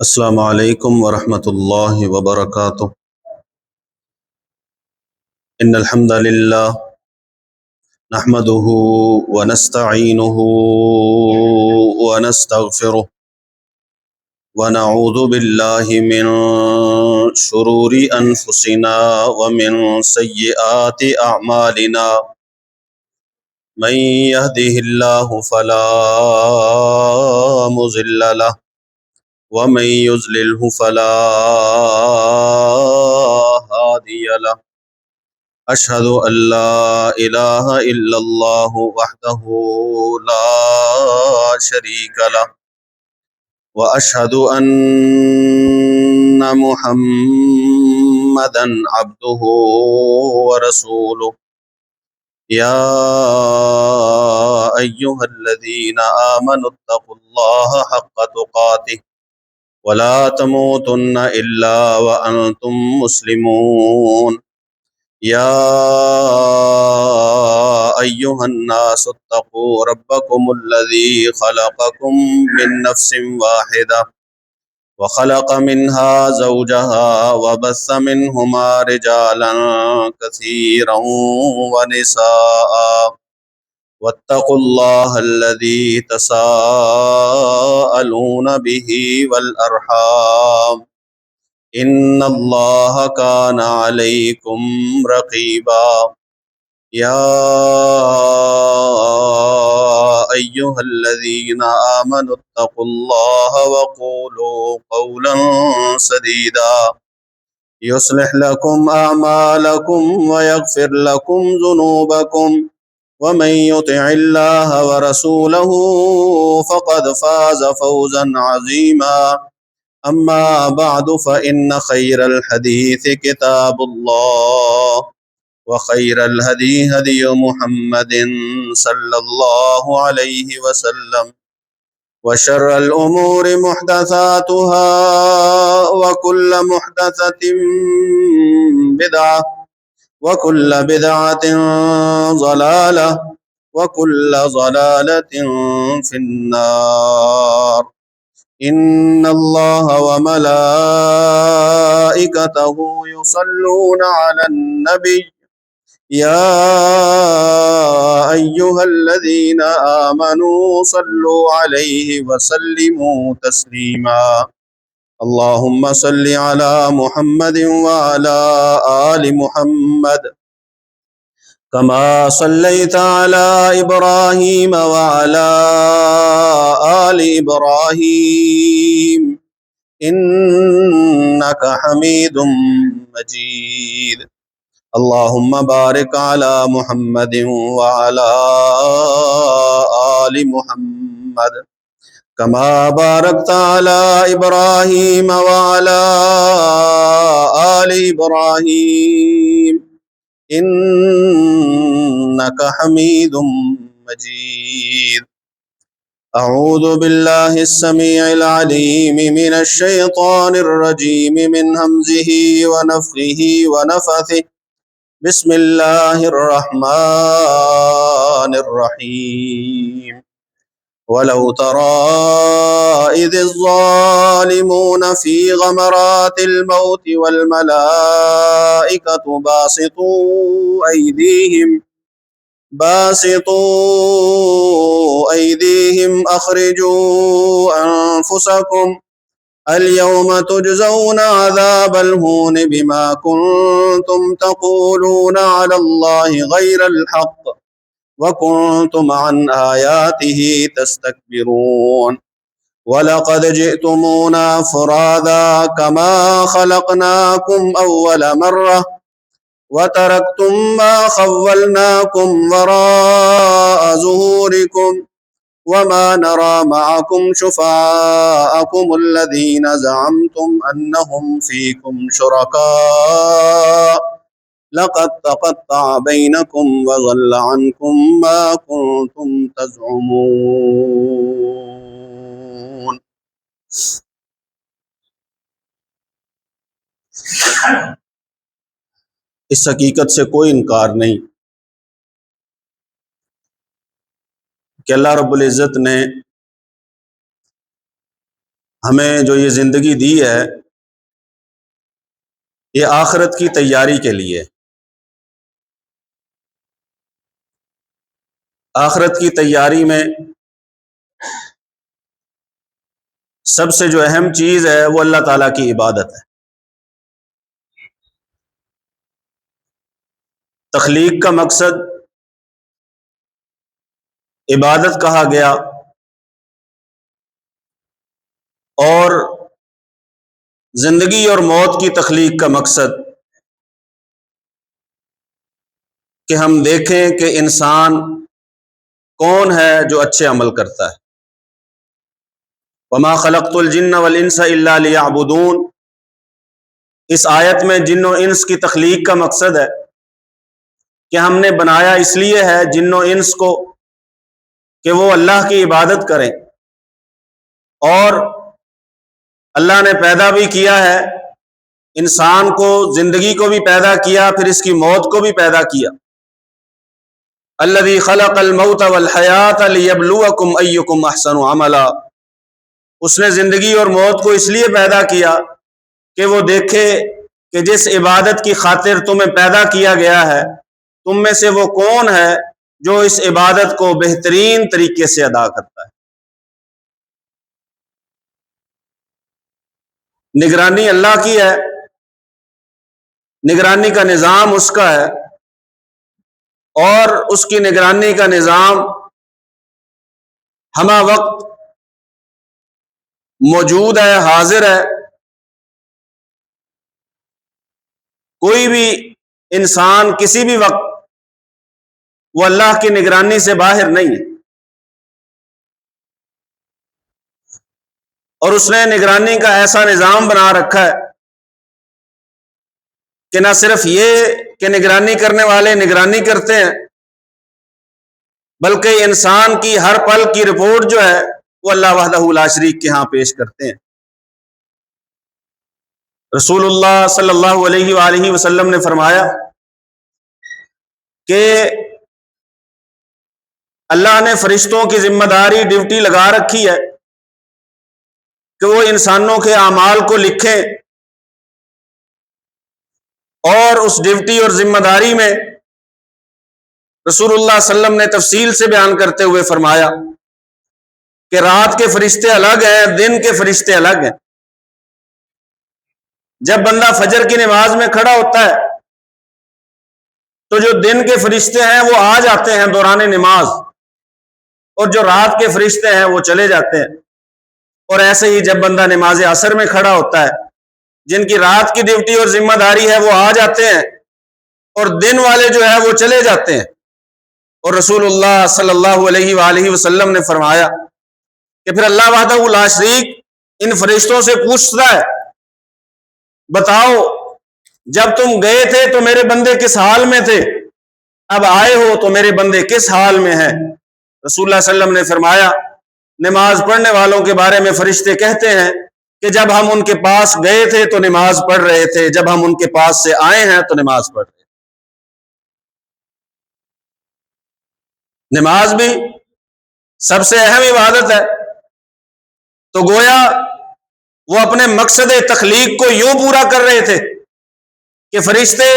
السلام علیکم ورحمۃ اللہ وبرکاتہ۔ ان الحمد للہ نحمده ونستعینه ونستغفره ونعوذ باللہ من شرور انفسنا ومن سیئات اعمالنا من يهده الله فلا مضل له ومن يضلله فلا هادي له اشهد ان لا اله الا الله وحده لا شريك له واشهد ان محمدا عبده ورسوله يا ايها الذين آمنوا اتقوا الله حق تقاته ولا تموتن الا وانتم مسلمون يا أيها الناس اتقوا ربكم الذي خلقكم من نفس واحدة وخلق منها زوجها وبث منهما رجالا كثيرا ونساء واتقوا الله الذي تساءلون به والأرحام إن الله كان عليكم رقيبا يا أيها الذين آمنوا اتقوا الله وقولوا قولا سديدا يصلح لكم أعمالكم ويغفر لكم ذنوبكم ومن يطع الله ورسوله فقد فاز فوزا عظيما أما بعد فإن خير الحديث كتاب الله وخير الهدي هدي محمد صلى الله عليه وسلم وشر الأمور محدثاتها وكل محدثة بدعة وكل بدعة ضلالة وكل ضلالة في النار إن الله وملائكته يصلون على النبي يا أيها الذين آمنوا صلوا عليه وسلموا تسليما اللهم صل على محمد وعلى آل محمد كما صليت على إبراهيم وعلى آل إبراهيم إنك حميد مجيد اللهم بارك على محمد وعلى آل محمد كما باركت على إبراهيم وعلى آل إبراهيم إنك حميد مجيد أعوذ بالله السميع العليم من الشيطان الرجيم من همزه ونفخه ونفثه بسم الله الرحمن الرحيم ولو ترى إذ الظالمون في غمرات الموت والملائكة باسطوا أيديهم أخرجوا أنفسكم اليوم تجزون عذاب الهون بما كنتم تقولون على الله غير الحق وكنتم عن آياته تستكبرون ولقد جئتمونا فرادا كما خلقناكم أول مرة وتركتم ما خولناكم وراء ظهوركم وما نرى معكم شفعاءكم الذين زعمتم أنهم فيكم شركاء لقد تقطع بينكم وضل عنكم ما كنتم تزعمون اس حقیقت سے کوئی انکار نہیں کہ اللہ رب العزت نے ہمیں جو یہ زندگی دی ہے یہ آخرت کی تیاری کے لیے، آخرت کی تیاری میں سب سے جو اہم چیز ہے وہ اللہ تعالیٰ کی عبادت ہے۔ تخلیق کا مقصد عبادت کہا گیا، اور زندگی اور موت کی تخلیق کا مقصد کہ ہم دیکھیں کہ انسان کون ہے جو اچھے عمل کرتا ہے۔ وما خلقت الجن والانس الا لیعبدون، اس آیت میں جن و انس کی تخلیق کا مقصد ہے کہ ہم نے بنایا اس لیے ہے جن و انس کو کہ وہ اللہ کی عبادت کریں، اور اللہ نے پیدا بھی کیا ہے انسان کو، زندگی کو بھی پیدا کیا، پھر اس کی موت کو بھی پیدا کیا۔ الذی خلق الموت والحیات لیبلوکم ایکم احسن عملا، اس نے زندگی اور موت کو اس لیے پیدا کیا کہ وہ دیکھے کہ جس عبادت کی خاطر تمہیں پیدا کیا گیا ہے تم میں سے وہ کون ہے جو اس عبادت کو بہترین طریقے سے ادا کرتا ہے۔ نگرانی اللہ کی ہے، نگرانی کا نظام اس کا ہے، اور اس کی نگرانی کا نظام ہمہ وقت موجود ہے، حاضر ہے۔ کوئی بھی انسان کسی بھی وقت وہ اللہ کی نگرانی سے باہر نہیں ہے، اور اس نے نگرانی کا ایسا نظام بنا رکھا ہے کہ نہ صرف یہ کہ نگرانی کرنے والے نگرانی کرتے ہیں، بلکہ انسان کی ہر پل کی رپورٹ جو ہے وہ اللہ وحدہ لا شریک کے ہاں پیش کرتے ہیں۔ رسول اللہ صلی اللہ علیہ وآلہ وسلم نے فرمایا کہ اللہ نے فرشتوں کی ذمہ داری، ڈیوٹی لگا رکھی ہے کہ وہ انسانوں کے اعمال کو لکھیں، اور اس ڈیوٹی اور ذمہ داری میں رسول اللہ صلی اللہ علیہ وسلم نے تفصیل سے بیان کرتے ہوئے فرمایا کہ رات کے فرشتے الگ ہیں، دن کے فرشتے الگ ہیں۔ جب بندہ فجر کی نماز میں کھڑا ہوتا ہے تو جو دن کے فرشتے ہیں وہ آ جاتے ہیں دوران نماز، اور جو رات کے فرشتے ہیں وہ چلے جاتے ہیں۔ اور ایسے ہی جب بندہ نماز عصر میں کھڑا ہوتا ہے، جن کی رات کی ڈیوٹی اور ذمہ داری ہے وہ آ جاتے ہیں، اور دن والے جو ہے وہ چلے جاتے ہیں۔ اور رسول اللہ صلی اللہ علیہ وآلہ وسلم نے فرمایا کہ پھر اللہ وحدہ لا شریک ان فرشتوں سے پوچھتا ہے، بتاؤ جب تم گئے تھے تو میرے بندے کس حال میں تھے، اب آئے ہو تو میرے بندے کس حال میں ہیں؟ رسول اللہ صلی اللہ علیہ وسلم نے فرمایا، نماز پڑھنے والوں کے بارے میں فرشتے کہتے ہیں کہ جب ہم ان کے پاس گئے تھے تو نماز پڑھ رہے تھے، جب ہم ان کے پاس سے آئے ہیں تو نماز پڑھ رہے تھے۔ نماز بھی سب سے اہم عبادت ہے، تو گویا وہ اپنے مقصد تخلیق کو یوں پورا کر رہے تھے کہ فرشتے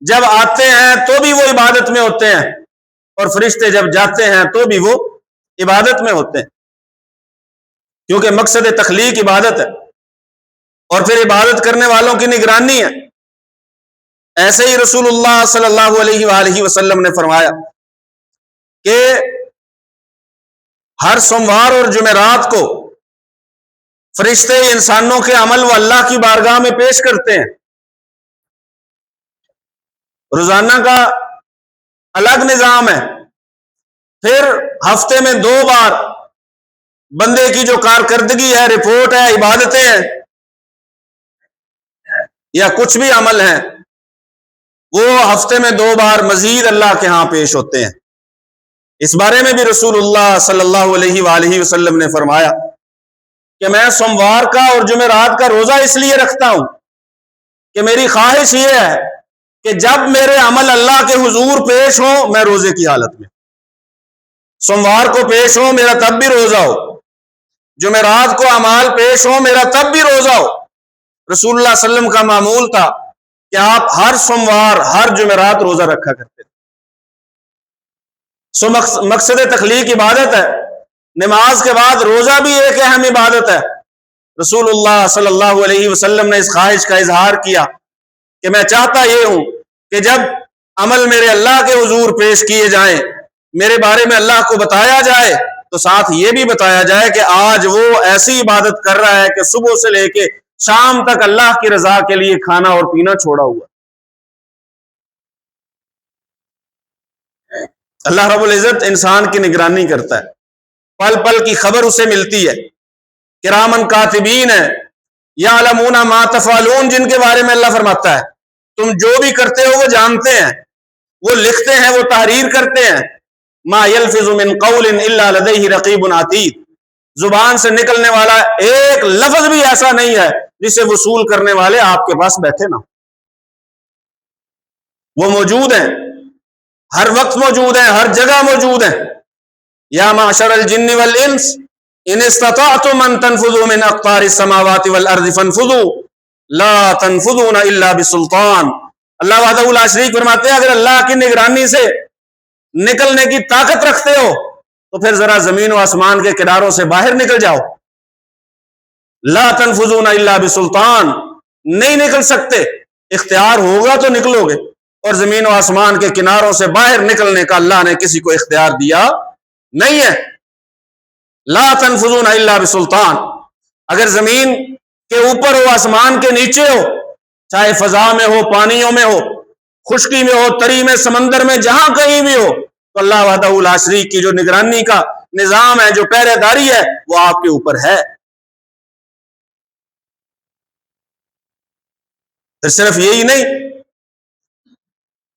جب آتے ہیں تو بھی وہ عبادت میں ہوتے ہیں، اور فرشتے جب جاتے ہیں تو بھی وہ عبادت میں ہوتے ہیں، کیونکہ مقصد تخلیق عبادت ہے، اور پھر عبادت کرنے والوں کی نگرانی ہے۔ ایسے ہی رسول اللہ صلی اللہ علیہ وآلہ وسلم نے فرمایا کہ ہر سوموار اور جمعرات کو فرشتے انسانوں کے عمل وہ اللہ کی بارگاہ میں پیش کرتے ہیں۔ روزانہ کا الگ نظام ہے، پھر ہفتے میں 2 بار بندے کی جو کارکردگی ہے، رپورٹ ہے، عبادتیں ہیں یا کچھ بھی عمل ہیں، وہ ہفتے میں 2 بار مزید اللہ کے ہاں پیش ہوتے ہیں۔ اس بارے میں بھی رسول اللہ صلی اللہ علیہ وآلہ وسلم نے فرمایا کہ میں سوموار کا اور جمعرات کا روزہ اس لیے رکھتا ہوں کہ میری خواہش یہ ہے کہ جب میرے عمل اللہ کے حضور پیش ہوں میں روزے کی حالت میں، سوموار کو پیش ہوں میرا تب بھی روزہ ہو، جمعرات کو اعمال پیش ہوں میرا تب بھی روزہ ہو۔ رسول اللہ صلی اللہ علیہ وسلم کا معمول تھا کہ آپ ہر سوموار ہر جمعرات روزہ رکھا کرتے تھے۔ سو مقصد تخلیق عبادت ہے، نماز کے بعد روزہ بھی ایک اہم عبادت ہے۔ رسول اللہ صلی اللہ علیہ وسلم نے اس خواہش کا اظہار کیا کہ میں چاہتا یہ ہوں کہ جب عمل میرے اللہ کے حضور پیش کیے جائیں، میرے بارے میں اللہ کو بتایا جائے، تو ساتھ یہ بھی بتایا جائے کہ آج وہ ایسی عبادت کر رہا ہے کہ صبح سے لے کے شام تک اللہ کی رضا کے لیے کھانا اور پینا چھوڑا ہوا۔ اللہ رب العزت انسان کی نگرانی کرتا ہے، پل پل کی خبر اسے ملتی ہے۔ کرامن کاتبین ہے، یعلمون ما تفعلون، جن کے بارے میں اللہ فرماتا ہے تم جو بھی کرتے ہو وہ جانتے ہیں، وہ لکھتے ہیں، وہ تحریر کرتے ہیں۔ ما یلفظ من قول الا لدیہ رقیب عتید، زبان سے نکلنے والا ایک لفظ بھی ایسا نہیں ہے جسے وصول کرنے والے آپ کے پاس بیٹھے نہ، وہ موجود ہیں، ہر وقت موجود ہیں، ہر جگہ موجود ہیں۔ یا معشر الجن والانس ان استطعتم ان تنفذوا من اقطار السماوات والارض فانفذوا لا تنفذون الا بسلطان۔ اللہ وحدہ لا شریک فرماتے ہیں اگر اللہ کی نگرانی سے نکلنے کی طاقت رکھتے ہو تو پھر ذرا زمین و آسمان کے کناروں سے باہر نکل جاؤ۔ لا تنفذون الا بسلطان، نہیں نکل سکتے، اختیار ہوگا تو نکلو گے، اور زمین و آسمان کے کناروں سے باہر نکلنے کا اللہ نے کسی کو اختیار دیا نہیں ہے۔ لا تنفذون الا بسلطان، اگر زمین کے اوپر ہو، آسمان کے نیچے ہو، چاہے فضا میں ہو، پانیوں میں ہو، خشکی میں ہو، تری میں، سمندر میں، جہاں کہیں بھی ہو، تو اللہ وحدہ لا شریک کی جو نگرانی کا نظام ہے، جو پہرے داری ہے، وہ آپ کے اوپر ہے۔ پھر صرف یہی نہیں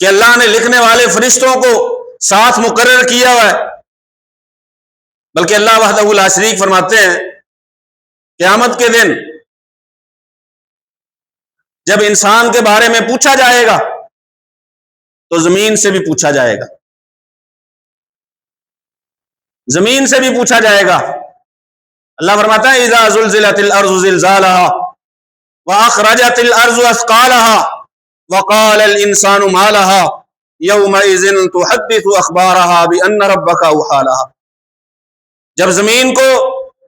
کہ اللہ نے لکھنے والے فرشتوں کو ساتھ مقرر کیا ہوا ہے، بلکہ اللہ وحدہ لا شریک فرماتے ہیں قیامت کے دن جب انسان کے بارے میں پوچھا جائے گا تو زمین سے بھی پوچھا جائے گا، زمین سے بھی پوچھا جائے گا۔ اللہ فرماتا ہے اذا زلزلت الارض زلزالها واخرجت الارض اثقالها وقال الانسان ما لها يومئذ تحدث اخبارها بان ربك اوحى لها۔ جب زمین کو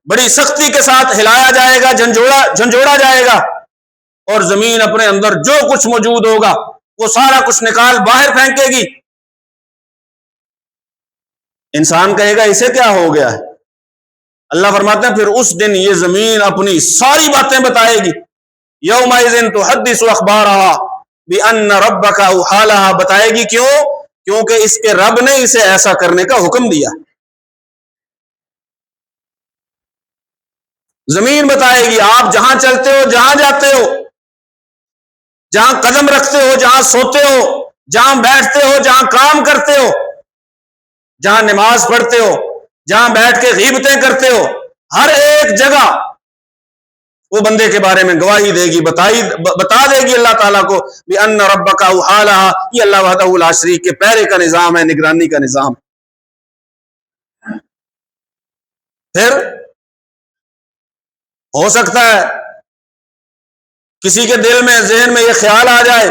بڑی سختی کے ساتھ ہلایا جائے گا، جھنجھوڑا جائے گا، اور زمین اپنے اندر جو کچھ موجود ہوگا وہ سارا کچھ نکال باہر پھینکے گی، انسان کہے گا اسے کیا ہو گیا ہے؟ اللہ فرماتے ہیں پھر اس دن یہ زمین اپنی ساری باتیں بتائے گی۔ یومئذ تحدث اخبارها بان ربک اوحی لها، بتائے گی کیوں؟ کیونکہ اس کے رب نے اسے ایسا کرنے کا حکم دیا۔ زمین بتائے گی، آپ جہاں چلتے ہو، جہاں جاتے ہو، جہاں قدم رکھتے ہو، جہاں سوتے ہو، جہاں بیٹھتے ہو، جہاں کام کرتے ہو، جہاں نماز پڑھتے ہو، جہاں بیٹھ کے غیبتیں کرتے ہو، ہر ایک جگہ وہ بندے کے بارے میں گواہی دے گی، بتا دے گی اللہ تعالیٰ کو بِأَنَّ رَبَّكَ أَوْحَىٰ لَهَا۔ یہ اللہ وحدہ لا شریک کے پیرے کا نظام ہے، نگرانی کا نظام۔ پھر ہو سکتا ہے کسی کے دل میں، ذہن میں یہ خیال آ جائے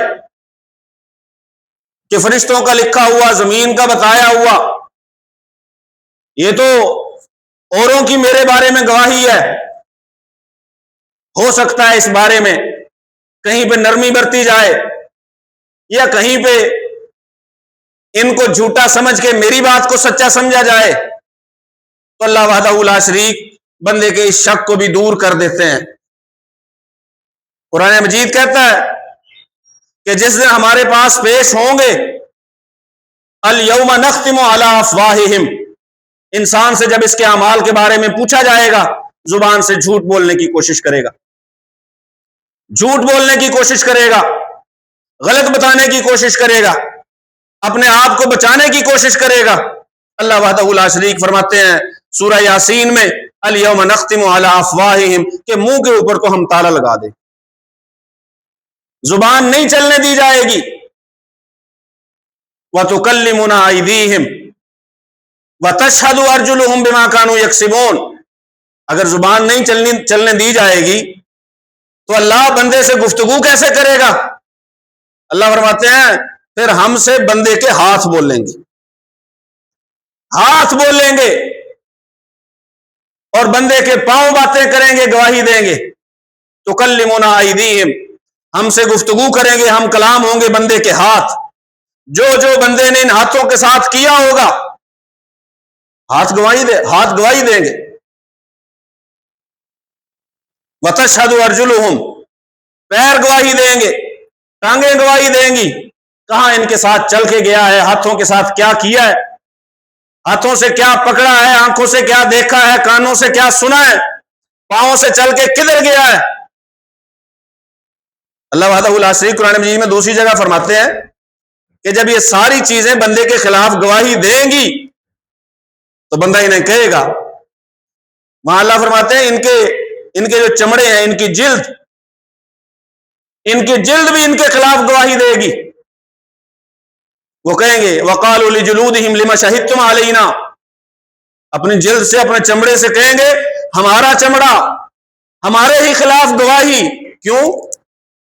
کہ فرشتوں کا لکھا ہوا، زمین کا بتایا ہوا، یہ تو اوروں کی میرے بارے میں گواہی ہے، ہو سکتا ہے اس بارے میں کہیں پہ نرمی برتی جائے یا کہیں پہ ان کو جھوٹا سمجھ کے میری بات کو سچا سمجھا جائے، تو اللہ وحدہ لا شریک بندے کے اس شک کو بھی دور کر دیتے ہیں۔ قرآن مجید کہتا ہے کہ جس دن ہمارے پاس پیش ہوں گے الیوم نختم علی افواہہم، انسان سے جب اس کے اعمال کے بارے میں پوچھا جائے گا، زبان سے جھوٹ بولنے کی کوشش کرے گا، جھوٹ بولنے کی کوشش کرے گا، غلط بتانے کی کوشش کرے گا، اپنے آپ کو بچانے کی کوشش کرے گا۔ اللہ وحدہ لا شریک فرماتے ہیں سورہ یاسین میں الیوم نختم علی افواہہم، کہ منہ کے اوپر تو ہم تالا لگا دیں، زبان نہیں چلنے دی جائے گی۔ وَتُكَلِّمُنَا أَيْدِيهِمْ وَتَشْهَدُ أَرْجُلُهُمْ بِمَا كَانُوا يَكْسِبُونَ، اگر زبان نہیں چلنے دی جائے گی تو اللہ بندے سے گفتگو کیسے کرے گا؟ اللہ فرماتے ہیں پھر ہم سے بندے کے ہاتھ بولیں گے، ہاتھ بولیں گے، اور بندے کے پاؤں باتیں کریں گے، گواہی دیں گے۔ تکلمنا ایدیہم، ہم سے گفتگو کریں گے، ہم کلام ہوں گے بندے کے ہاتھ، جو جو بندے نے ان ہاتھوں کے ساتھ کیا ہوگا ہاتھ گواہی دیں گے۔ وتشہد ارجلہم، پیر گواہی دیں گے، ٹانگیں گواہی دیں گی، کہاں ان کے ساتھ چل کے گیا ہے، ہاتھوں کے ساتھ کیا کیا ہے، ہاتھوں سے کیا پکڑا ہے، آنکھوں سے کیا دیکھا ہے، کانوں سے کیا سنا ہے، پاؤں سے چل کے کدھر گیا ہے۔ اللہ وحدہ لا شریک قرآن مجید میں دوسری جگہ فرماتے ہیں کہ جب یہ ساری چیزیں بندے کے خلاف گواہی دیں گی تو بندہ انہیں کہے گا، وہاں اللہ فرماتے ہیں ان کے جو چمڑے ہیں، ان کی جلد بھی ان کے خلاف گواہی دے گی۔ وہ کہیں گے وقالوا لجلودہم لما شہدتم علینا، اپنی جلد سے، اپنے چمڑے سے کہیں گے ہمارا چمڑا ہمارے ہی خلاف گواہی کیوں،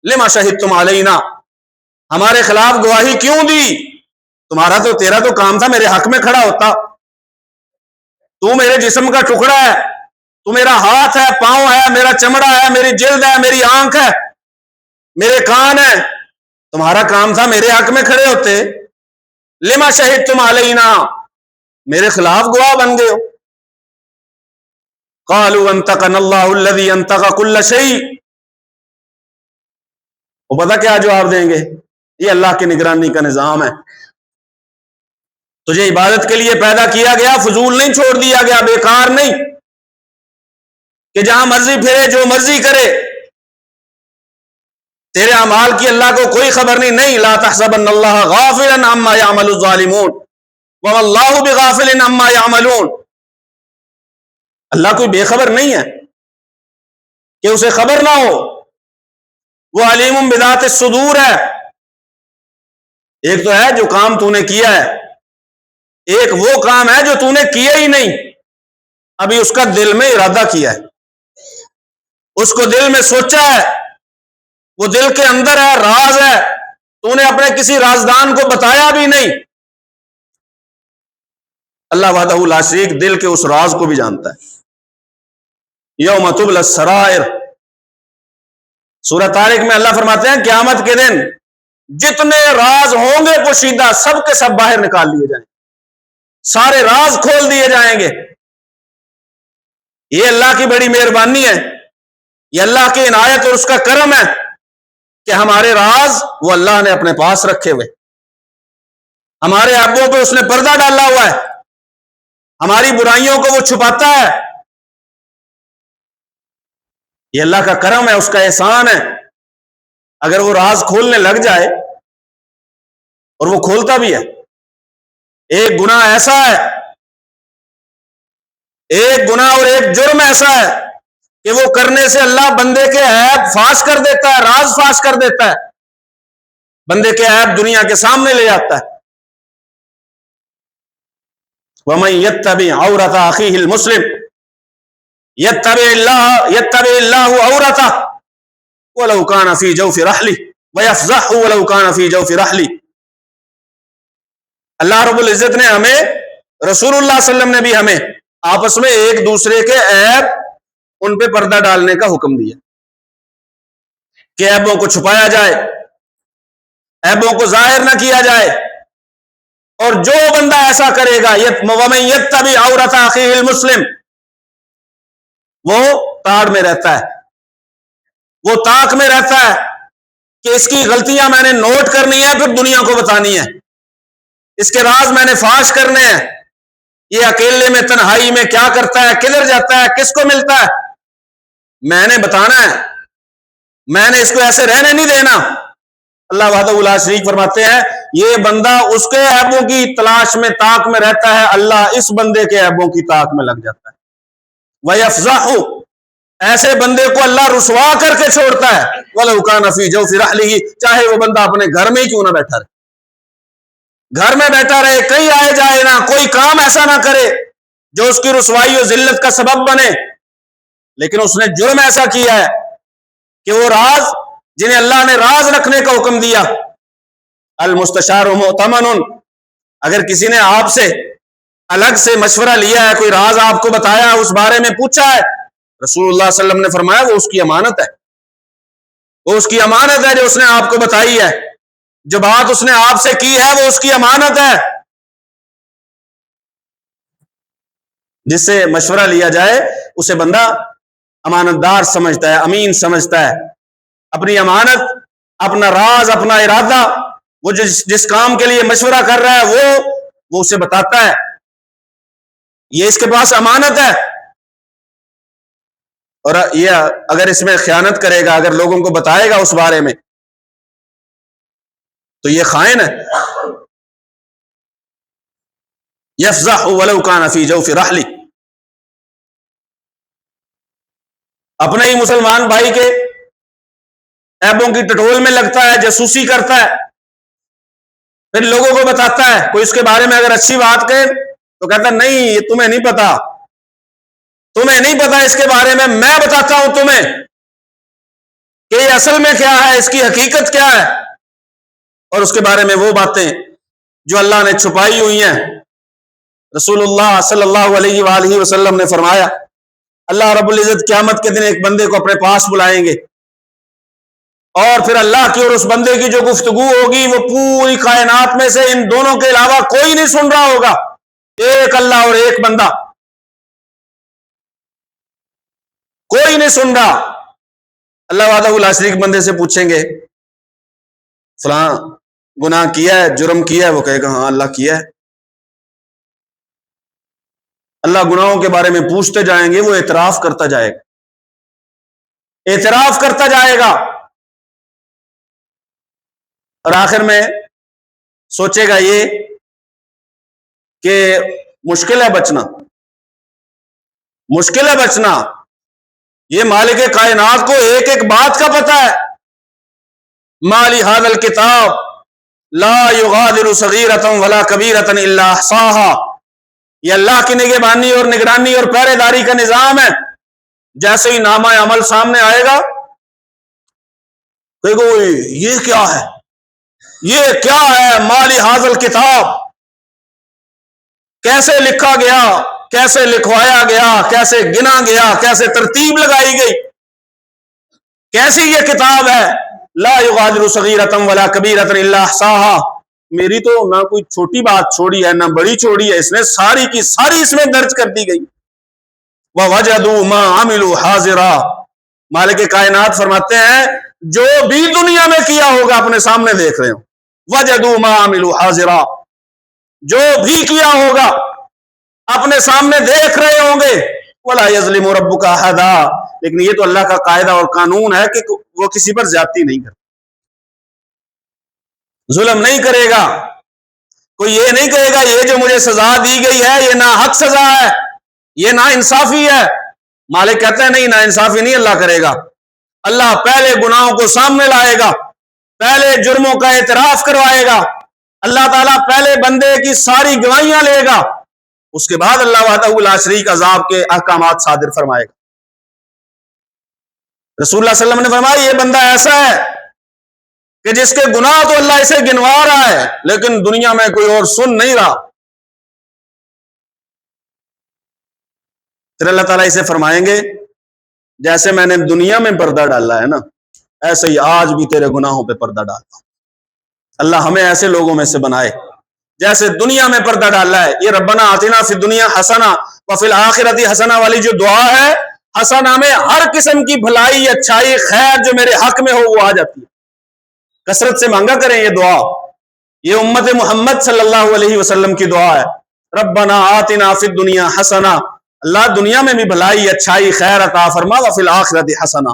لما شہدتم علینا، ہمارے خلاف گواہی کیوں دی؟ تیرا تو کام تھا میرے حق میں کھڑا ہوتا، تو میرے جسم کا ٹکڑا ہے، تو میرا ہاتھ ہے، پاؤں ہے، میرا چمڑا ہے، میری جلد ہے، میری آنکھ ہے، میرے کان ہے، تمہارا کام تھا میرے حق میں کھڑے ہوتے، لما شہدتم علینا، میرے خلاف گواہ بن گئے ہو۔ قالوا انطقنا اللہ الذی انطق کل شیء، وہ پتہ کیا جواب دیں گے؟ یہ اللہ کی نگرانی کا نظام ہے، تجھے عبادت کے لیے پیدا کیا گیا، فضول نہیں چھوڑ دیا گیا، بیکار نہیں کہ جہاں مرضی پھرے، جو مرضی کرے، تیرے اعمال کی اللہ کو کوئی خبر نہیں۔ لا تحسبن اللہ غافلا عما يعمل الظالمون وما اللہ بغافل عما يعملون، اللہ کوئی بے خبر نہیں ہے کہ اسے خبر نہ ہو، وہ علیم بذات الصدور ہے۔ ایک تو ہے جو کام تو نے کیا ہے، ایک وہ کام ہے جو تو نے کیا ہی نہیں، ابھی اس کا دل میں ارادہ کیا ہے، اس کو دل میں سوچا ہے، وہ دل کے اندر ہے، راز ہے، تو نے اپنے کسی رازدان کو بتایا بھی نہیں۔ اللہ وحدہ لا شریک دل کے اس راز کو بھی جانتا ہے۔ یوم تبلی السرائر، سورہ طارق میں اللہ فرماتے ہیں قیامت کے دن جتنے راز ہوں گے پوشیدہ، سب کے سب باہر نکال لیے جائیں، سارے راز کھول دیے جائیں گے۔ یہ اللہ کی بڑی مہربانی ہے، یہ اللہ کی عنایت اور اس کا کرم ہے کہ ہمارے راز وہ اللہ نے اپنے پاس رکھے ہوئے، ہمارے عیبوں پہ اس نے پردہ ڈالا ہوا ہے، ہماری برائیوں کو وہ چھپاتا ہے۔ یہ اللہ کا کرم ہے، اس کا احسان ہے۔ اگر وہ راز کھولنے لگ جائے، اور وہ کھولتا بھی ہے، ایک گناہ ایسا ہے، ایک گناہ اور ایک جرم ایسا ہے کہ وہ کرنے سے اللہ بندے کے عیب فاش کر دیتا ہے، راز فاش کر دیتا ہے، بندے کے عیب دنیا کے سامنے لے جاتا ہے۔ وَمَن يَتَّبِعْ عَوْرَةَ أَخِيهِ الْمُسْلِمِ يَتَّبِعِ اللَّهُ عَوْرَتَهُ وَلَوْ كَانَ فِي جَوْفِ رَحْلِهِ وَيَفْضَحْهُ وَلَوْ كَانَ فِي جَوْفِ رَحْلِهِ۔ اللہ رب العزت نے ہمیں، رسول اللہ صلی اللہ علیہ وسلم نے بھی ہمیں آپس میں ایک دوسرے کے عیب ان پہ پردہ ڈالنے کا حکم دیا کہ عیبوں کو چھپایا جائے، عیبوں کو ظاہر نہ کیا جائے، اور جو بندہ ایسا کرے گا وَمَن يَتَّبِعْ عَوْرَةَ أَخِيهِ الْمُسْلِمِ، وہ تاڑ میں رہتا ہے، وہ تاک میں رہتا ہے کہ اس کی غلطیاں میں نے نوٹ کرنی ہے، پھر دنیا کو بتانی ہے، اس کے راز میں نے فاش کرنے ہیں، یہ اکیلے میں تنہائی میں کیا کرتا ہے، کدھر جاتا ہے، کس کو ملتا ہے، میں نے بتانا ہے، میں نے اس کو ایسے رہنے نہیں دینا۔ اللہ وحدہ لا شریک فرماتے ہیں یہ بندہ اس کے عیبوں کی تلاش میں، تاک میں رہتا ہے، اللہ اس بندے کے عیبوں کی تاک میں لگ جاتا ہے۔ وَيَفْضَحُ، ایسے بندے کو اللہ رسوا کر کے چھوڑتا ہے، وَلَوْ كَانَ فِي جَوْفِ رَحْلِهِ، چاہے وہ بندہ اپنے گھر میں ہی کیوں نہ بیٹھا رہے، گھر میں بیٹھا رہے، کہیں آئے جائے نہ، کوئی کام ایسا نہ کرے جو اس کی رسوائی و ذلت کا سبب بنے، لیکن اس نے جرم ایسا کیا ہے کہ وہ راز جنہیں اللہ نے راز رکھنے کا حکم دیا، المستشار مؤتمن، اگر کسی نے آپ سے الگ سے مشورہ لیا ہے، کوئی راز آپ کو بتایا، اس بارے میں پوچھا ہے، رسول اللہ صلی اللہ علیہ وسلم نے فرمایا وہ اس کی امانت ہے، وہ اس کی امانت ہے جو اس نے آپ کو بتائی ہے، جو بات اس نے آپ سے کی ہے وہ اس کی امانت ہے۔ جس سے مشورہ لیا جائے اسے بندہ امانت دار سمجھتا ہے، امین سمجھتا ہے، اپنی امانت، اپنا راز، اپنا ارادہ، وہ جس کام کے لیے مشورہ کر رہا ہے وہ اسے بتاتا ہے، یہ اس کے پاس امانت ہے۔ اور یہ اگر اس میں خیانت کرے گا، اگر لوگوں کو بتائے گا اس بارے میں، تو یہ خائن ہے۔ یفضح ولو کان فی جوف رحلی، اپنے ہی مسلمان بھائی کے عیبوں کی ٹٹول میں لگتا ہے، جاسوسی کرتا ہے، پھر لوگوں کو بتاتا ہے۔ کوئی اس کے بارے میں اگر اچھی بات کہے تو کہتا ہے نہیں یہ تمہیں نہیں پتا، تمہیں نہیں پتا اس کے بارے میں بتاتا ہوں تمہیں کہ یہ اصل میں کیا ہے، اس کی حقیقت کیا ہے، اور اس کے بارے میں وہ باتیں جو اللہ نے چھپائی ہوئی ہیں۔ رسول اللہ صلی اللہ علیہ وآلہ وسلم نے فرمایا اللہ رب العزت قیامت کے دن ایک بندے کو اپنے پاس بلائیں گے، اور پھر اللہ کی اور اس بندے کی جو گفتگو ہوگی وہ پوری کائنات میں سے ان دونوں کے علاوہ کوئی نہیں سن رہا ہوگا، ایک اللہ اور ایک بندہ، کوئی نہیں سن رہا۔ اللہ وحدہ لا شریک بندے سے پوچھیں گے فلاں گناہ کیا ہے، جرم کیا ہے، وہ کہے گا ہاں اللہ کیا ہے۔ اللہ گناہوں کے بارے میں پوچھتے جائیں گے، وہ اعتراف کرتا جائے گا، اعتراف کرتا جائے گا، اور آخر میں سوچے گا یہ کہ مشکل ہے بچنا، مشکل ہے بچنا، یہ مالک کائنات کو ایک ایک بات کا پتہ ہے۔ مالی ھذا الکتاب لا یغادر صغیرۃ ولا کبیرۃ الا احصاها، یہ اللہ کی نگہبانی اور نگرانی اور پہرے داری کا نظام ہے۔ جیسے ہی نامہ عمل سامنے آئے گا کہے گا یہ کیا ہے، یہ کیا ہے، مالی ھذا الکتاب، کیسے لکھا گیا، کیسے لکھوایا گیا، کیسے گنا گیا، کیسے ترتیب لگائی گئی، کیسی یہ کتاب ہے، لا یغادر صغیرۃ ولا کبیرۃ الا احصاها، میری تو نہ کوئی چھوٹی بات چھوڑی ہے نہ بڑی چھوڑی ہے، اس نے ساری کی ساری اس میں درج کر دی گئی۔ وَوَجَدُوا مَا عَمِلُوا حَاضِرًا، مالک کائنات فرماتے ہیں جو بھی دنیا میں کیا ہوگا اپنے سامنے دیکھ رہے ہو، وَجَدُوا مَا عَمِلُوا حَاضِرًا، جو بھی کیا ہوگا اپنے سامنے دیکھ رہے ہوں گے۔ وَلَا يَظْلِمُ رَبُّكَ أَحَدًا، لیکن یہ تو اللہ کا قاعدہ اور قانون ہے کہ وہ کسی پر زیادتی نہیں کرتا، ظلم نہیں کرے گا، کوئی یہ نہیں کہے گا یہ جو مجھے سزا دی گئی ہے یہ ناحق سزا ہے، یہ نا انصافی ہے۔ مالک کہتے ہیں نہیں، نا انصافی نہیں اللہ کرے گا، اللہ پہلے گناہوں کو سامنے لائے گا، پہلے جرموں کا اعتراف کروائے گا، اللہ تعالیٰ پہلے بندے کی ساری گواہیاں لے گا، اس کے بعد اللہ وحدہ لا شریک عذاب کے احکامات صادر فرمائے گا۔ رسول اللہ صلی اللہ علیہ وسلم نے فرمایا یہ بندہ ایسا ہے کہ جس کے گناہ تو اللہ اسے گنوا رہا ہے لیکن دنیا میں کوئی اور سن نہیں رہا، پھر اللہ تعالیٰ اسے فرمائیں گے جیسے میں نے دنیا میں پردہ ڈالا ہے نا، ایسے ہی آج بھی تیرے گناہوں پہ پردہ ڈالتا ہوں۔ اللہ ہمیں ایسے لوگوں میں سے بنائے جیسے دنیا میں پردہ ڈالا ہے۔ یہ ربنا آتنا فی الدنیا حسنہ وفی الآخرۃ حسنہ والی جو دعا ہے، حسنہ میں ہر قسم کی بھلائی، اچھائی، خیر جو میرے حق میں ہو وہ آ جاتی ہے۔ کثرت سے مانگا کریں یہ دعا، یہ امت محمد صلی اللہ علیہ وسلم کی دعا ہے۔ ربنا آتنا فی الدنیا حسنہ، اللہ دنیا میں بھی بھلائی، اچھائی، خیر عطا فرما، وفی الآخرۃ حسنہ،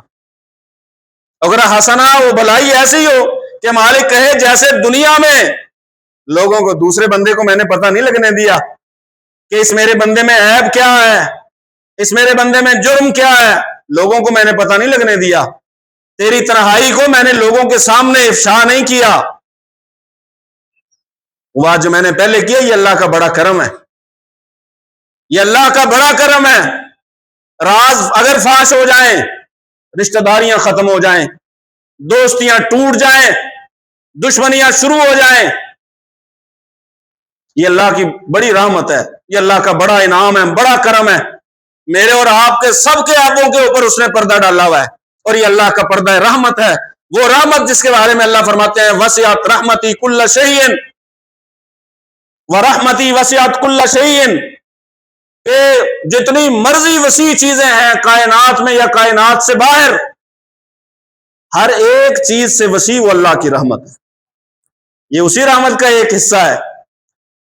اگر حسنہ وہ بھلائی ایسی ہو کہ مالک کہے جیسے دنیا میں لوگوں کو، دوسرے بندے کو میں نے پتہ نہیں لگنے دیا کہ اس میرے بندے میں عیب کیا ہے، اس میرے بندے میں جرم کیا ہے، لوگوں کو میں نے پتہ نہیں لگنے دیا، تیری تنہائی کو میں نے لوگوں کے سامنے افشا نہیں کیا، وہ جو میں نے پہلے کیا یہ اللہ کا بڑا کرم ہے، یہ اللہ کا بڑا کرم ہے۔ راز اگر فاش ہو جائیں، رشتہ داریاں ختم ہو جائیں، دوستیاں ٹوٹ جائیں، دشمنیاں شروع ہو جائیں، یہ اللہ کی بڑی رحمت ہے، یہ اللہ کا بڑا انعام ہے، بڑا کرم ہے۔ میرے اور آپ کے سب کے ایبوں کے اوپر اس نے پردہ ڈالا ہوا ہے، اور یہ اللہ کا پردہ رحمت ہے، وہ رحمت جس کے بارے میں اللہ فرماتے ہیں وسعت رحمتی کل شیء ورحمتی وسعت کل شیء، کہ جتنی مرضی وسیع چیزیں ہیں کائنات میں یا کائنات سے باہر، ہر ایک چیز سے وسیع وہ اللہ کی رحمت ہے۔ یہ اسی رحمت کا ایک حصہ ہے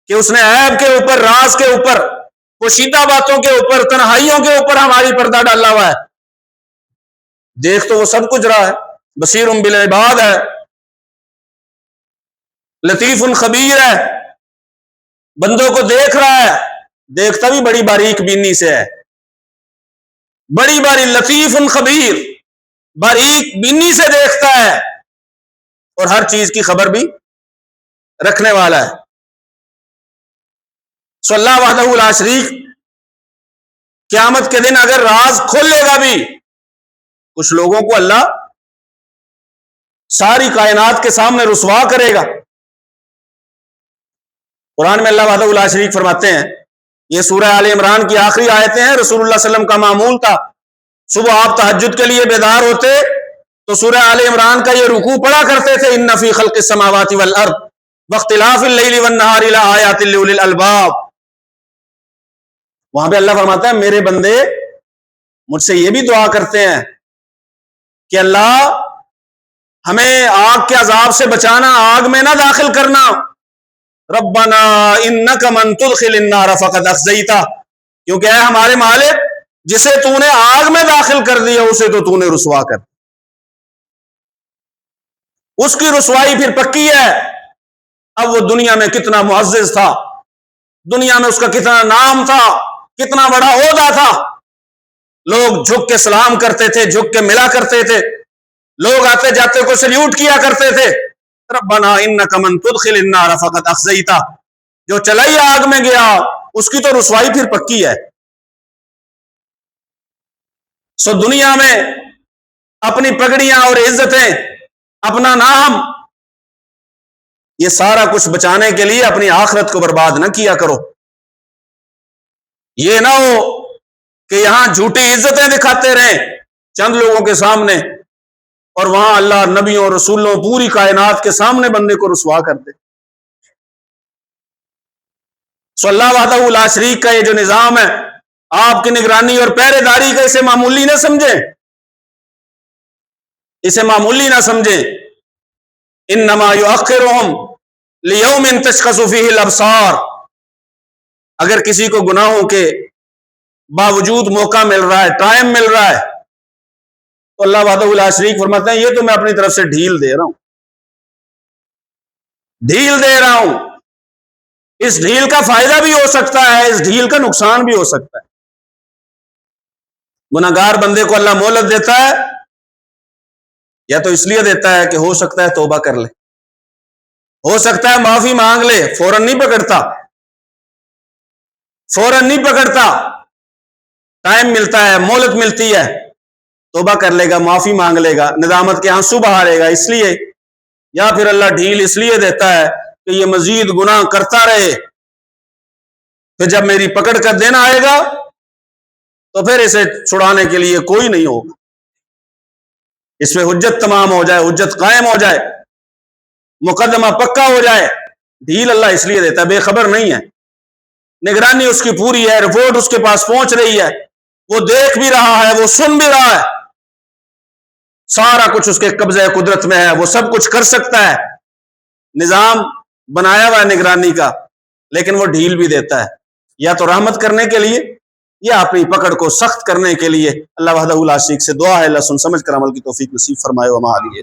کہ اس نے عیب کے اوپر، راز کے اوپر، پوشیدہ باتوں کے اوپر، تنہائیوں کے اوپر ہماری پردہ ڈالا ہوا ہے۔ دیکھ تو وہ سب کچھ رہا ہے، بصیر بالعباد ہے، لطیف خبیر ہے، بندوں کو دیکھ رہا ہے، دیکھتا بھی بڑی باریک بینی سے ہے، بڑی باری لطیف خبیر، باریک بینی سے دیکھتا ہے، اور ہر چیز کی خبر بھی رکھنے والا ہے۔ سو اللہ وحدہ لا شریک قیامت کے دن اگر راز کھولے گا بھی، کچھ لوگوں کو اللہ ساری کائنات کے سامنے رسوا کرے گا۔ قرآن میں اللہ وحدہ لا شریک فرماتے ہیں، یہ سورہ آل عمران کی آخری آیتیں ہیں۔ رسول اللہ صلی اللہ علیہ وسلم کا معمول تھا صبح آپ تہجد کے لیے بیدار ہوتے تو سورہ آل عمران کا یہ رکوع پڑھا کرتے تھے، ان فی خلق السماوات والارض واختلاف اللیل والنہار لآیات لأولی الالباب۔ وہاں پہ اللہ فرماتا ہے میرے بندے مجھ سے یہ بھی دعا کرتے ہیں کہ اللہ ہمیں آگ کے عذاب سے بچانا، آگ میں نہ داخل کرنا، ربنا انک من تدخل النار فقد اخزیتہ، کیونکہ اے ہمارے مالک جسے تو نے آگ میں داخل کر دیا اسے تو نے رسوا کر، اس کی رسوائی پھر پکی ہے۔ اب وہ دنیا میں کتنا معزز تھا، دنیا میں اس کا کتنا نام تھا، کتنا بڑا عہدہ تھا، لوگ جھک کے سلام کرتے تھے، جھک کے ملا کرتے تھے، لوگ آتے جاتے کو سلیوٹ کیا کرتے تھے۔ ربنا انک من تدخل النار فقد اخزیتہ، جو چلائی آگ میں گیا اس کی تو رسوائی پھر پکی ہے۔ سو دنیا میں اپنی پگڑیاں اور عزتیں، اپنا نام، یہ سارا کچھ بچانے کے لیے اپنی آخرت کو برباد نہ کیا کرو۔ یہ نہ ہو کہ یہاں جھوٹی عزتیں دکھاتے رہیں چند لوگوں کے سامنے، اور وہاں اللہ، نبیوں، رسولوں، پوری کائنات کے سامنے بندے کو رسوا کر دے۔ سو اللہ وحدہ لا شریک کا یہ جو نظام ہے، آپ کی نگرانی اور پہرے داری کا، اسے معمولی نہ سمجھیں، اسے معمولی نہ سمجھیں۔ انما یؤخرہم لیوم تشخص فیہ الابصار، اگر کسی کو گناہوں کے باوجود موقع مل رہا ہے، ٹائم مل رہا ہے، تو اللہ وحدہ لا شریک فرماتے ہیں یہ تو میں اپنی طرف سے ڈھیل دے رہا ہوں، ڈھیل دے رہا ہوں۔ اس ڈھیل کا فائدہ بھی ہو سکتا ہے، اس ڈھیل کا نقصان بھی ہو سکتا ہے۔ گناہگار بندے کو اللہ مہلت دیتا ہے، یا تو اس لیے دیتا ہے کہ ہو سکتا ہے توبہ کر لے، ہو سکتا ہے معافی مانگ لے، فوراً نہیں پکڑتا، فوراً نہیں پکڑتا، ٹائم ملتا ہے، مہلت ملتی ہے، توبہ کر لے گا، معافی مانگ لے گا، ندامت کے آنسو بہارے گا، اس لیے۔ یا پھر اللہ ڈھیل اس لیے دیتا ہے کہ یہ مزید گناہ کرتا رہے، پھر جب میری پکڑ کر دینا آئے گا تو پھر اسے چھڑانے کے لیے کوئی نہیں ہوگا، اس میں حجت تمام ہو جائے، حجت قائم ہو جائے، مقدمہ پکا ہو جائے۔ ڈھیل اللہ اس لیے دیتا ہے، بے خبر نہیں ہے، نگرانی اس کی پوری ہے، رپورٹ اس کے پاس پہنچ رہی ہے، وہ دیکھ بھی رہا ہے، وہ سن بھی رہا ہے، سارا کچھ اس کے قبضہ قدرت میں ہے، وہ سب کچھ کر سکتا ہے، نظام بنایا ہوا ہے نگرانی کا، لیکن وہ ڈھیل بھی دیتا ہے، یا تو رحمت کرنے کے لیے یا اپنی پکڑ کو سخت کرنے کے لیے۔ اللہ وحدہ لا شریک سے دعا ہے اللہ سن سمجھ کر عمل کی توفیق نصیب فرمائے۔ وما علیہ